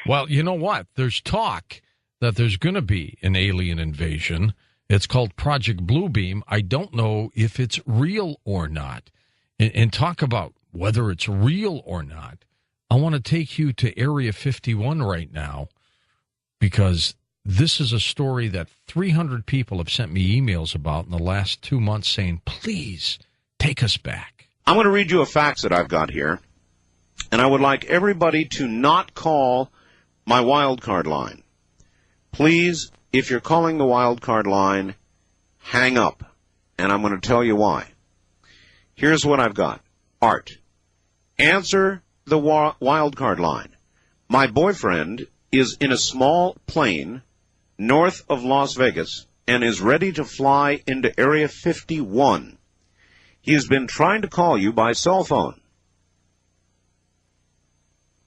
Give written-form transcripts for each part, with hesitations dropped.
Well, you know what? There's talk that there's going to be an alien invasion. It's called Project Bluebeam. I don't know if it's real or not. And talk about whether it's real or not. I want to take you to Area 51 right now because this is a story that 300 people have sent me emails about in the last 2 months saying, please take us back. I'm going to read you a fax that I've got here, and I would like everybody to not call my wildcard line. Please, if you're calling the wildcard line, hang up, and I'm going to tell you why. Here's what I've got. Art, answer the wildcard line. My boyfriend is in a small plane north of Las Vegas and is ready to fly into Area 51. He has been trying to call you by cell phone.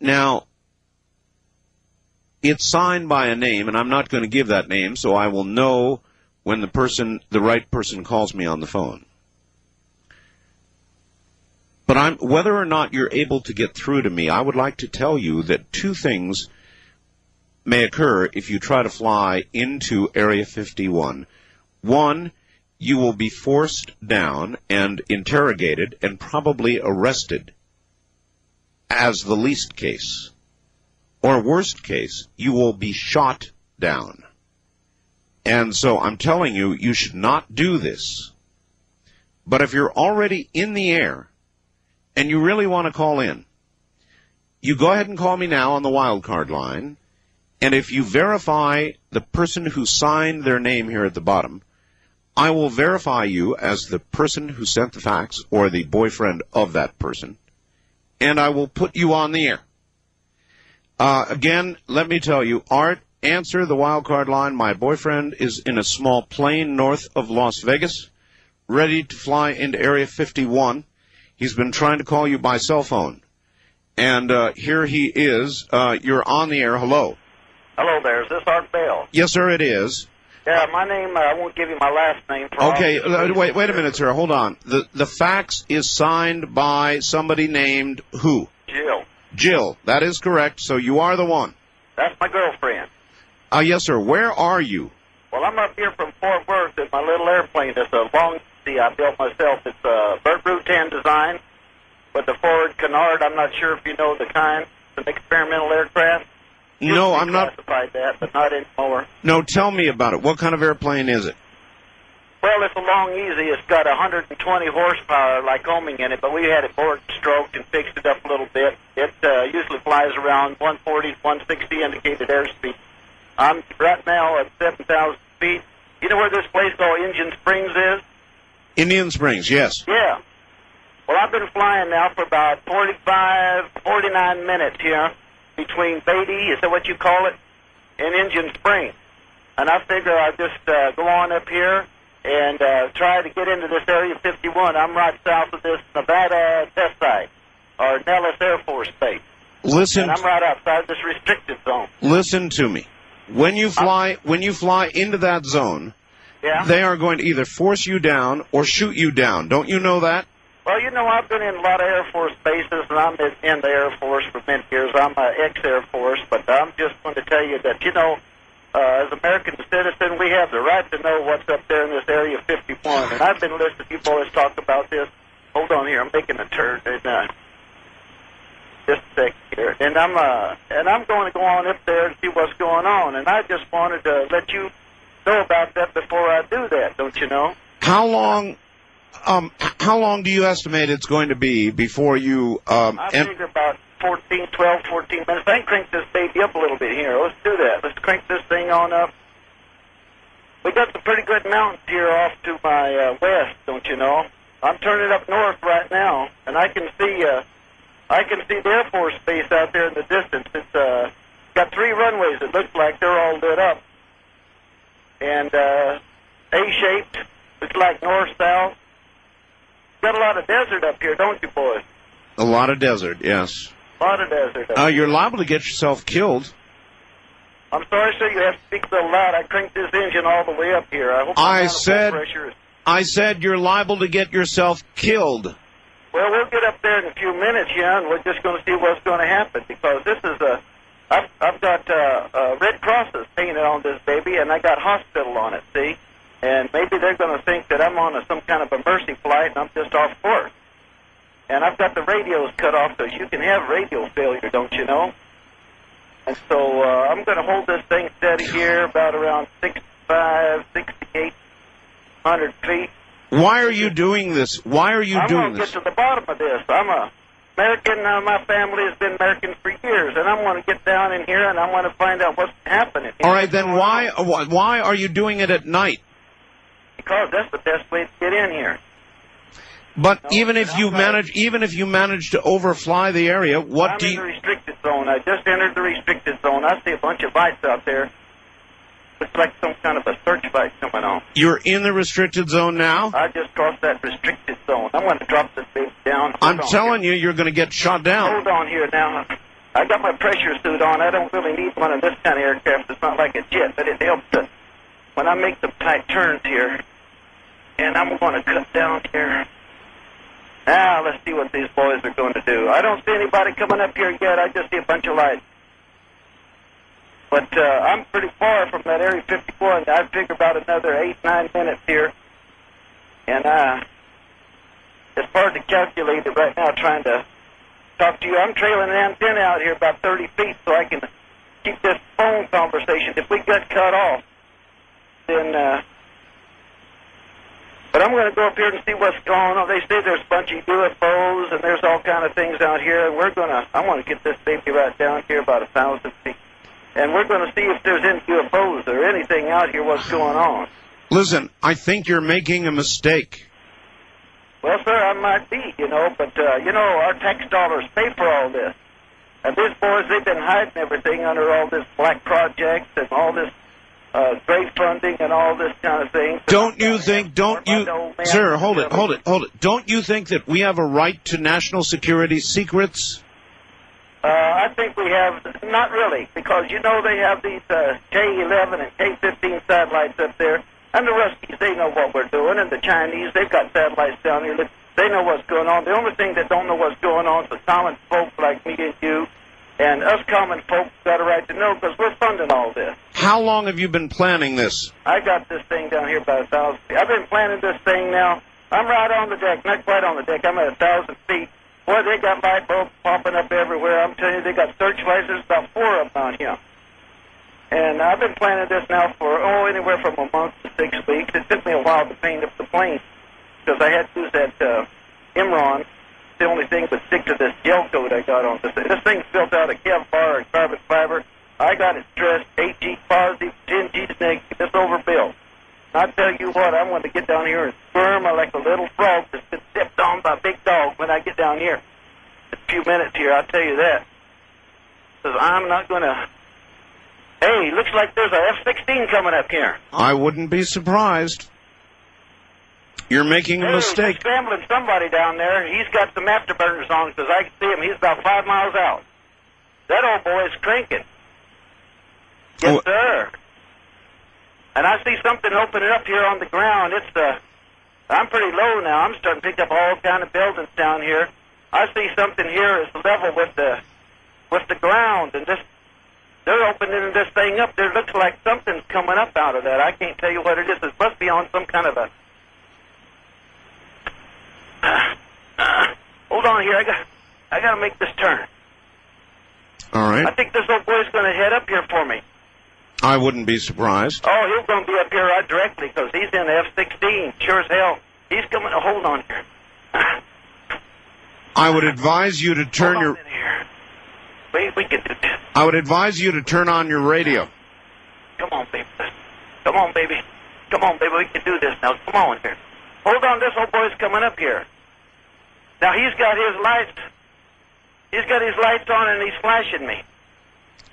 Now, it's signed by a name, and I'm not going to give that name, so I will know when the right person calls me on the phone. But whether or not you're able to get through to me, I would like to tell you that two things may occur if you try to fly into Area 51. One, you will be forced down and interrogated and probably arrested as the least case. Or worst case, you will be shot down. And so I'm telling you, you should not do this. But if you're already in the air and you really want to call in, you go ahead and call me now on the wildcard line. And if you verify the person who signed their name here at the bottom, I will verify you as the person who sent the fax or the boyfriend of that person, and I will put you on the air. Again, let me tell you, Art, answer the wildcard line. My boyfriend is in a small plane north of Las Vegas, ready to fly into Area 51. He's been trying to call you by cell phone. And here he is. You're on the air. Hello. Hello there. Is this Art Bell? Yes, sir, it is. Yeah, my name, I won't give you my last name. Okay, wait a minute, sir. Hold on. The fax is signed by somebody named who? Jill. Jill. That is correct. So you are the one. That's my girlfriend. Yes, sir. Where are you? Well, I'm up here from Fort Worth in my little airplane. It's a long I built myself. It's a Burt Rutan design with the forward canard. I'm not sure if you know the kind. It's an experimental aircraft. No, I'm not. Classified that, but not anymore. No, tell me about it. What kind of airplane is it? Well, it's a Long Easy. It's got 120 horsepower Lycoming in it, but we had it board stroked and fixed it up a little bit. It usually flies around 140, 160 indicated airspeed. I'm right now at 7,000 feet. You know where this place called Indian Springs is? Indian Springs, yes. Yeah. Well, I've been flying now for about 49 minutes here between Beatty, is that what you call it, and Indian Springs. And I figure I'll just go on up here and try to get into this Area 51. I'm right south of this Nevada test site, or Nellis Air Force Base. Listen. And I'm right outside this restricted zone. Listen to me. When you fly into that zone, yeah, they are going to either force you down or shoot you down. Don't you know that? Well, you know, I've been in a lot of Air Force bases, and I'm in the Air Force for many years. I'm an ex-Air Force, but I'm just going to tell you that, you know, as American citizens, we have the right to know what's up there in this Area 51. And I've been listening to you boys talk about this. Hold on here, I'm making a turn. Just a second here. And I'm going to go on up there and see what's going on. And I just wanted to let you know about that before I do that, don't you know? How long do you estimate it's going to be before you... I figure about 12, 14 minutes. I can crank this baby up a little bit here. Let's do that. Let's crank this thing on up. We got some pretty good mountains here off to my west, don't you know? I'm turning up north right now, and I can see the Air Force Base out there in the distance. It's got 3 runways. It looks like they're all lit up. And A-shaped. It's like north-south. Got a lot of desert up here, don't you, boys? A lot of desert, yes. A lot of desert. You're liable to get yourself killed. I'm sorry, sir. You have to speak a little loud. I cranked this engine all the way up here. I hope I said you're liable to get yourself killed. Well, we'll get up there in a few minutes, yeah, and we're just going to see what's going to happen, because this is I've got Red Crosses painted on this baby, and I got hospital on it, see? And maybe they're going to think that I'm on some kind of a mercy flight, and I'm just off course. And I've got the radios cut off, because you can have radio failure, don't you know? And so I'm going to hold this thing steady here, about around 65, 6,800 feet. Why are you doing this? Why are you I'm doing going to this? get to the bottom of this. I'm a American. My family has been American for years, and I want to get down in here, and I want to find out what's happening here. All right, then why are you doing it at night? Because that's the best way to get in here. But No, even if you manage to overfly the area, I'm in the restricted zone. I just entered the restricted zone. I see a bunch of lights out there. Looks like some kind of a searchlight coming on. You're in the restricted zone now? I just crossed that restricted zone. I'm going to drop this thing down. I'm telling you, you're going to get shot down. Hold on here now. I got my pressure suit on. I don't really need one of this kind of aircraft. It's not like a jet, but it helps to, when I make some tight turns here. And I'm going to cut down here. Now, let's see what these boys are going to do. I don't see anybody coming up here yet. I just see a bunch of lights. But I'm pretty far from that Area 51. I figure about another 8-9 minutes here. And it's hard to calculate it right now trying to talk to you. I'm trailing an antenna out here about 30 feet so I can keep this phone conversation. If we get cut off, then... But I'm going to go up here and see what's going on. They say there's a bunch of UFOs and there's all kind of things out here. And I want to get this baby right down here about 1,000 feet. And we're going to see if there's any UFOs or anything out here, what's going on. Listen, I think you're making a mistake. Well, sir, I might be, but, our tax dollars pay for all this. And these boys, they've been hiding everything under all this black projects and all this great funding and all this kind of thing. Sir, hold it. Don't you think that we have a right to national security secrets? I think we have, not really, because, they have these K-11 and K-15 satellites up there, and the Ruskies, they know what we're doing, and the Chinese, they've got satellites down here. They know what's going on. The only thing that don't know what's going on is the common folk like me and you, and us common folk got a right to know because we're funding all this. How long have you been planning this? I got this thing down here about 1,000 feet. I've been planning this thing now. I'm right on the deck, not quite on the deck. I'm at 1,000 feet. Boy, they got light bulbs popping up everywhere. I'm telling you, they got searchlights. There's about 4 of them out here. And I've been planning this now for, anywhere from a month to 6 weeks. It took me a while to paint up the plane because I had to use that Imron. The only thing but stick to this gel coat I got on this thing. This thing's built out of Kevlar and carbon fiber. I got it stressed 8G positive, 10G negative. It's overbuilt. I tell you what, I'm going to get down here and squirm like a little frog that's been stepped on by a big dog when I get down here. In a few minutes here, I'll tell you that. Because I'm not going to... Hey, looks like there's a F-16 coming up here. I wouldn't be surprised. You're making a mistake. He's scrambling somebody down there. He's got some afterburners on because I can see him. He's about 5 miles out. That old boy is cranking. Yes, sir. And I see something opening up here on the ground. I'm pretty low now. I'm starting to pick up all kind of buildings down here. I see something here is level with the ground, and they're opening this thing up. There looks like something's coming up out of that. I can't tell you what it is. It must be on some kind of a... hold on here. I got to make this turn. All right. I think this old boy's going to head up here for me. I wouldn't be surprised. Oh, he's going to be up here right directly because he's in the F-16. Sure as hell. He's coming to hold on here. I would advise you to turn your... We can do this. I would advise you to turn on your radio. Come on, baby. Come on, baby. Come on, baby. We can do this now. Come on here. Hold on. This old boy's coming up here. Now, he's got his lights. He's got his lights on and he's flashing me.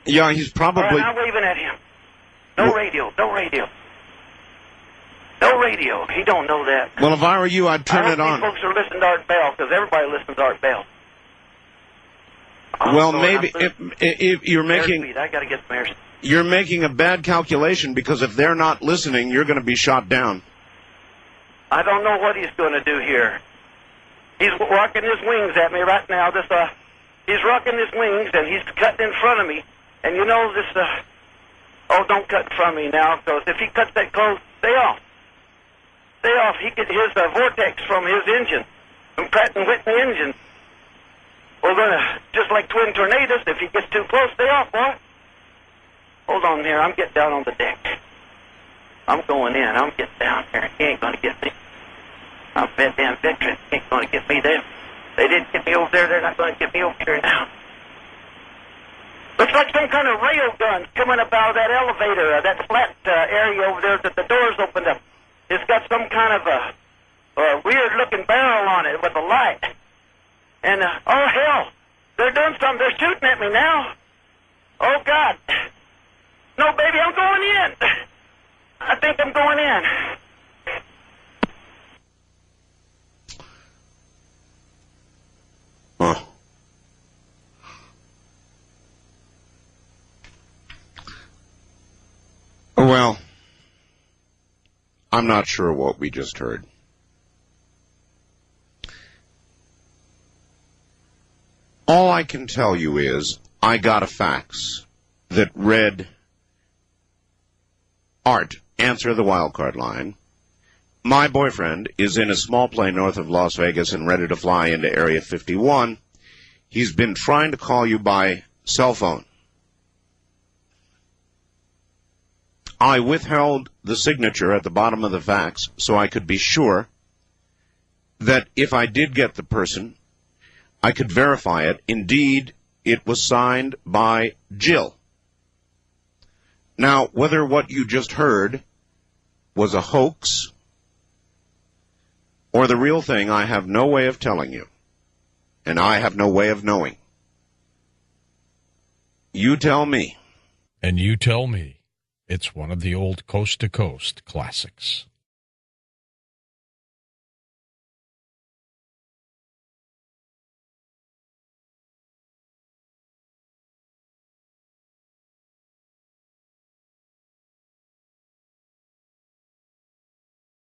Yeah, he's probably... All right, I'm waving at him. No radio. No radio. No radio. He don't know that. Well, if I were you, I'd turn it on. These folks are listening to Art Bell because everybody listens to Art Bell. Well, maybe if you're making... I got to get some airspeed. You're making a bad calculation because if they're not listening, you're going to be shot down. I don't know what he's going to do here. He's rocking his wings at me right now. He's rocking his wings, and he's cutting in front of me. And you know this, oh, don't cut from me now, because if he cuts that close, stay off. Stay off. He get his vortex from his engine, from Pratt & Whitney engine. We're going to, just like twin tornadoes, if he gets too close, stay off, boy. Hold on here. I'm getting down on the deck. I'm going in. I'm getting down here. He ain't going to get me. I'm that damn veteran. He ain't going to get me there. They didn't get me over there. They're not going to get me over here now. Looks like some kind of rail gun coming up out of that elevator, that flat area over there that the doors opened up. It's got some kind of a weird-looking barrel on it with a light. And, oh, hell, they're doing something. They're shooting at me now. Oh, God. No, baby, I'm going in. I think I'm going in. Oh. Well, I'm not sure what we just heard. All I can tell you is I got a fax that read, Art, answer the wildcard line. My boyfriend is in a small plane north of Las Vegas and ready to fly into Area 51. He's been trying to call you by cell phone. I withheld the signature at the bottom of the fax so I could be sure that if I did get the person, I could verify it. Indeed, it was signed by Jill. Now, whether what you just heard was a hoax or the real thing, I have no way of telling you, and I have no way of knowing. You tell me. And you tell me. It's one of the old coast-to-coast classics.